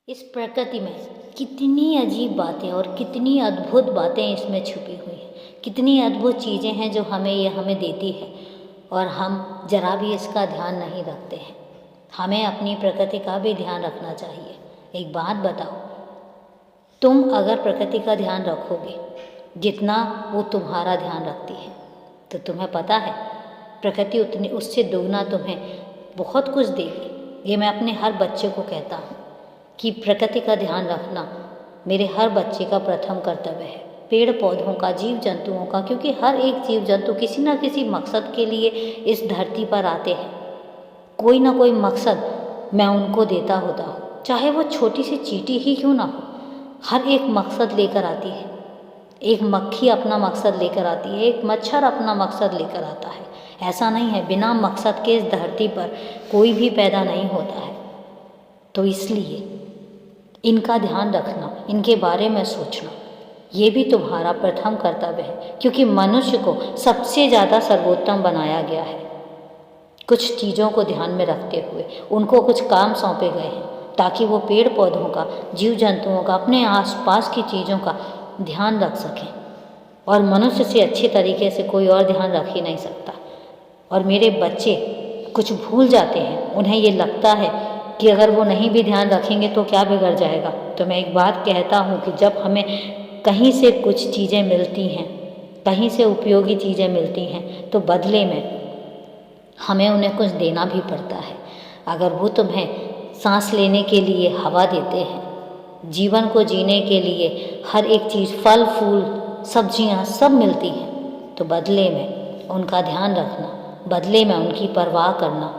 इस प्रकृति में कितनी अजीब बातें और कितनी अद्भुत बातें इसमें छुपी हुई हैं। कितनी अद्भुत चीज़ें हैं जो हमें देती है और हम जरा भी इसका ध्यान नहीं रखते हैं। हमें अपनी प्रकृति का भी ध्यान रखना चाहिए। एक बात बताओ, तुम अगर प्रकृति का ध्यान रखोगे जितना वो तुम्हारा ध्यान रखती है, तो तुम्हें पता है प्रकृति उतनी उससे दोगुना तुम्हें बहुत कुछ देगी। ये मैं अपने हर बच्चे को कहता हूँ कि प्रकृति का ध्यान रखना मेरे हर बच्चे का प्रथम कर्तव्य है। पेड़ पौधों का, जीव जंतुओं का, क्योंकि हर एक जीव जंतु किसी न किसी मकसद के लिए इस धरती पर आते हैं। कोई ना कोई मकसद मैं उनको देता होता हूँ, चाहे वो छोटी सी चींटी ही क्यों ना हो। हर एक मकसद लेकर आती है। एक मक्खी अपना मकसद लेकर आती है, एक मच्छर अपना मकसद लेकर आता है। ऐसा नहीं है, बिना मकसद के इस धरती पर कोई भी पैदा नहीं होता है। तो इसलिए इनका ध्यान रखना, इनके बारे में सोचना, ये भी तुम्हारा प्रथम कर्तव्य है, क्योंकि मनुष्य को सबसे ज़्यादा सर्वोत्तम बनाया गया है। कुछ चीज़ों को ध्यान में रखते हुए उनको कुछ काम सौंपे गए हैं ताकि वो पेड़ पौधों का, जीव जंतुओं का, अपने आसपास की चीज़ों का ध्यान रख सकें। और मनुष्य से अच्छे तरीके से कोई और ध्यान रख ही नहीं सकता। और मेरे बच्चे कुछ भूल जाते हैं, उन्हें ये लगता है कि अगर वो नहीं भी ध्यान रखेंगे तो क्या बिगड़ जाएगा। तो मैं एक बात कहता हूँ कि जब हमें कहीं से कुछ चीज़ें मिलती हैं, कहीं से उपयोगी चीज़ें मिलती हैं, तो बदले में हमें उन्हें कुछ देना भी पड़ता है। अगर वो तुम्हें सांस लेने के लिए हवा देते हैं, जीवन को जीने के लिए हर एक चीज़, फल फूल सब्जियां सब मिलती हैं, तो बदले में उनका ध्यान रखना, बदले में उनकी परवाह करना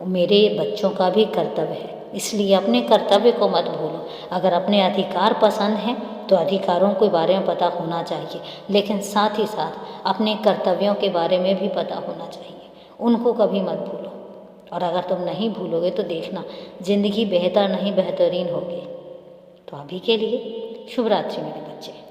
मेरे बच्चों का भी कर्तव्य है। इसलिए अपने कर्तव्य को मत भूलो। अगर अपने अधिकार पसंद हैं तो अधिकारों के बारे में पता होना चाहिए, लेकिन साथ ही साथ अपने कर्तव्यों के बारे में भी पता होना चाहिए। उनको कभी मत भूलो। और अगर तुम नहीं भूलोगे तो देखना ज़िंदगी बेहतर नहीं बेहतरीन होगी। तो अभी के लिए शुभ रात्रि मेरे बच्चे।